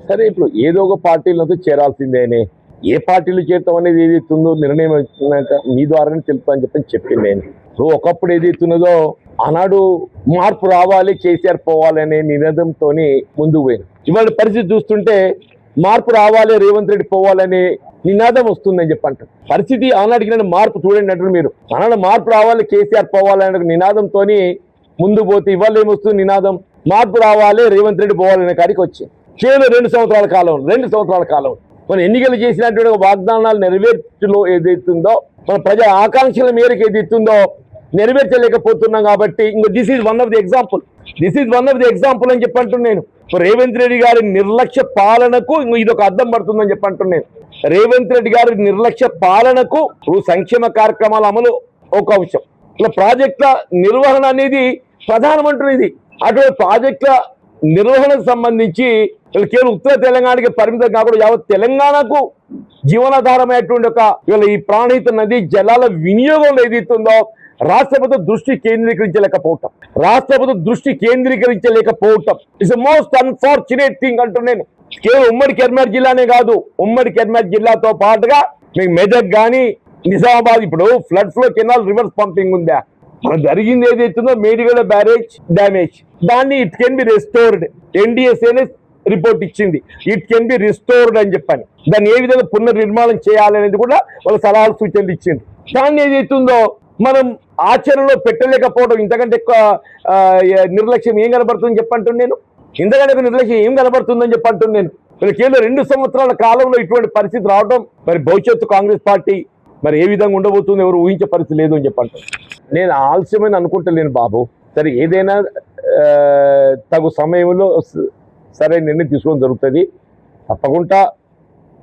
సరే ఇప్పుడు ఏదో ఒక పార్టీలతో చేరాల్సిందేనే. ఏ పార్టీలు చేరతాం అనేది ఏదైతుందో నిర్ణయం వచ్చినాక మీ ద్వారానే తెలుపుతా అని చెప్పింది నేను. సో ఒకప్పుడు ఏదైతున్నదో ఆనాడు మార్పు రావాలి, కేసీఆర్ పోవాలనే నినాదంతో ముందుకు పోయింది. ఇవాళ పరిస్థితి చూస్తుంటే మార్పు రావాలి, రేవంత్ రెడ్డి పోవాలనే నినాదం వస్తుందని అంటారు. పరిస్థితి ఆనాడికి నన్ను మార్పు చూడండి అంటారు మీరు. ఆనాడు మార్పు రావాలి, కేసీఆర్ పోవాలనే నినాదంతో ముందుకు పోతే ఇవాళ ఏమొస్తుంది నినాదం? మార్పు రావాలి, రేవంత్ రెడ్డి పోవాలనే కాడికి వచ్చింది. కేవలం 2 సంవత్సరాల కాలం మన ఎన్నికలు చేసినటువంటి వాగ్దానాలు నెరవేర్చులో ఏదైతుందో, మన ప్రజా ఆకాంక్షల మేరకు ఏదైతుందో నెరవేర్చలేకపోతున్నాం. కాబట్టి ఇంకా this is one of the example అని చెప్పంటున్నాను నేను. రేవంత్ రెడ్డి గారి నిర్లక్ష్య పాలనకు ఇదొక అర్థం పడుతుందని చెప్పంటున్నాను. రేవంత్ రెడ్డి గారి నిర్లక్ష్య పాలనకు సంక్షేమ కార్యక్రమాల అమలు ఒక అంశం, ఇలా ప్రాజెక్టుల నిర్వహణ అనేది ప్రధానమంటున్నది. అటువంటి ప్రాజెక్టుల నిర్వహణకు సంబంధించి కేవలం ఉత్తర తెలంగాణకి పరిమితం కాకుండా యావత్ తెలంగాణకు జీవనాధారమైనటువంటి ఇవాళ ఈ ప్రాణహిత నది జలాల వినియోగంలో ఏదైతుందో రాష్ట్ర ప్రభుత్వం దృష్టి కేంద్రీకరించలేకపోవటం ఇట్స్ మోస్ట్ అన్ఫార్చునేట్ థింగ్ అంటున్నాను. కేవలం ఉమ్మడి కరీంనగర్ జిల్లానే కాదు, ఉమ్మడి కరీంనగర్ జిల్లాతో పాటుగా మీకు మెదక్ కానీ నిజామాబాద్, ఇప్పుడు ఫ్లడ్స్ లో కెనాల్ రివర్స్ పంపింగ్ ఉందా? మనం జరిగింది ఏదైతుందో మేడిగడ బ్యారేజ్ డ్యామేజ్, దాన్ని ఇట్ కెన్ బి రెస్టోర్డ్. ఎన్డీఎస్ఏనే రిపోర్ట్ ఇచ్చింది, ఇట్ కెన్ బి రిస్టోర్డ్ అని చెప్పని. దాన్ని ఏ విధంగా పునర్నిర్మాణం చేయాలనేది కూడా వాళ్ళ సలహాలు సూచనలు ఇచ్చింది. దాన్ని ఏదైతుందో మనం ఆచరణలో పెట్టలేకపోవడం ఇంతకంటే ఎక్కువ నిర్లక్ష్యం ఏం కనబడుతుందని చెప్పంటున్నాను నేను. ఇంతకంటే నిర్లక్ష్యం ఏం కనబడుతుందని చెప్పంటున్నాను నేను. కేవలం 2 సంవత్సరాల కాలంలో ఇటువంటి పరిస్థితి రావడం, మరి భవిష్యత్తు కాంగ్రెస్ పార్టీ మరి ఏ విధంగా ఉండబోతుందో ఎవరు ఊహించే పరిస్థితి లేదు అని చెప్పంటాను. నేను ఆలస్యమైన అనుకుంటలేను బాబు. సరే ఏదైనా తగు సమయంలో సరైన నిర్ణయం తీసుకోవడం జరుగుతుంది. తప్పకుండా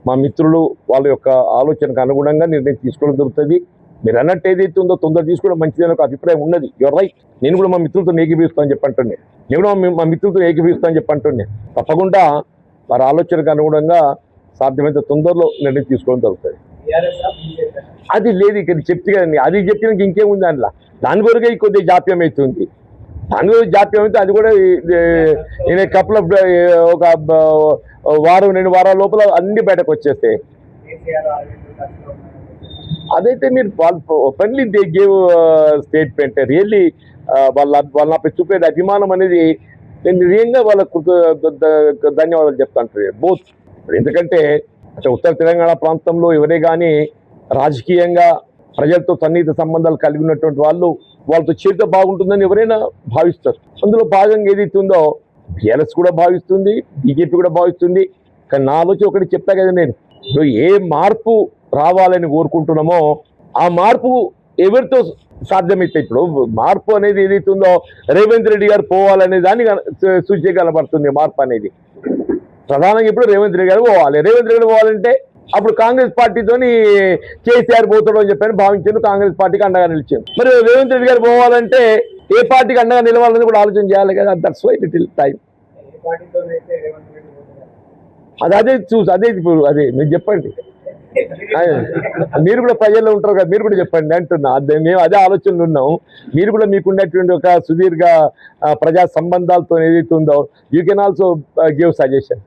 మా మిత్రులు వాళ్ళ యొక్క ఆలోచనకు అనుగుణంగా నిర్ణయం తీసుకోవడం జరుగుతుంది. మీరు అన్నట్టు ఏదైతే ఉందో తొందర తీసుకోవడం మంచిదని ఒక అభిప్రాయం ఉన్నది. Your right. నేను కూడా మా మిత్రులతో ఏకీభవిస్తానని చెప్పంటున్నాను. తప్పకుండా వారి ఆలోచనకు అనుగుణంగా సాధ్యమైనంత తొందరలో నిర్ణయం తీసుకోవడం జరుగుతుంది. అది లేదు ఇక్కడ చెప్తే కదండి, అది చెప్పినాక ఇంకేముంది అందులో. దాని కొరకే కొద్దిగా జాప్యం అవుతుంది. అది కూడా నేను కపుల్ ఆఫ్ ఒక వారం 2 వారాల లోపల అన్ని బయటకు వచ్చేస్తాయి. అదైతే మీరు openly they gave statement. Really వాళ్ళ నాపై చూపే అభిమానం అనేది నేను నిజంగా వాళ్ళకు ధన్యవాదాలు చెప్తాను బోత్. ఎందుకంటే ఉత్తర తెలంగాణ ప్రాంతంలో ఎవరే కానీ రాజకీయంగా ప్రజలతో సన్నిహిత సంబంధాలు కలిగి ఉన్నటువంటి వాళ్ళతో చేరితే బాగుంటుందని ఎవరైనా భావిస్తారు. అందులో భాగంగా ఏదైతే ఉందో టీఆర్ఎస్ కూడా భావిస్తుంది, బీజేపీ కూడా భావిస్తుంది. కానీ నా ఆలోచన ఒకటి చెప్తా కదా, నేను ఏ మార్పు రావాలని కోరుకుంటున్నామో ఆ మార్పు ఎవరితో సాధ్యమైతే, ఇప్పుడు మార్పు అనేది ఏదైతే ఉందో రేవంత్ రెడ్డి గారు పోవాలనే దాన్ని సూచిక కనబడుతుంది. మార్పు అనేది ప్రధానంగా ఇప్పుడు రేవంత్ రెడ్డి గారు పోవాలి. రేవంత్ రెడ్డి పోవాలంటే అప్పుడు కాంగ్రెస్ పార్టీతోని కేసీఆర్ పోతాడు అని చెప్పని భావించాను, కాంగ్రెస్ పార్టీకి అండగా నిలిచాను. మరి రేవంత్ రెడ్డి గారు పోవాలంటే ఏ పార్టీకి అండగా నిలవాలని కూడా ఆలోచన చేయాలి కదా. That's why little time. అదే మీరు చెప్పండి. మీరు కూడా ప్రజల్లో ఉంటారు కదా, మీరు కూడా చెప్పండి అంటున్నా. మేము అదే ఆలోచనలు ఉన్నాం. మీరు కూడా మీకున్నటువంటి ఒక సుదీర్ఘ ప్రజా సంబంధాలతో ఏదైతే ఉందో you can also give suggestion.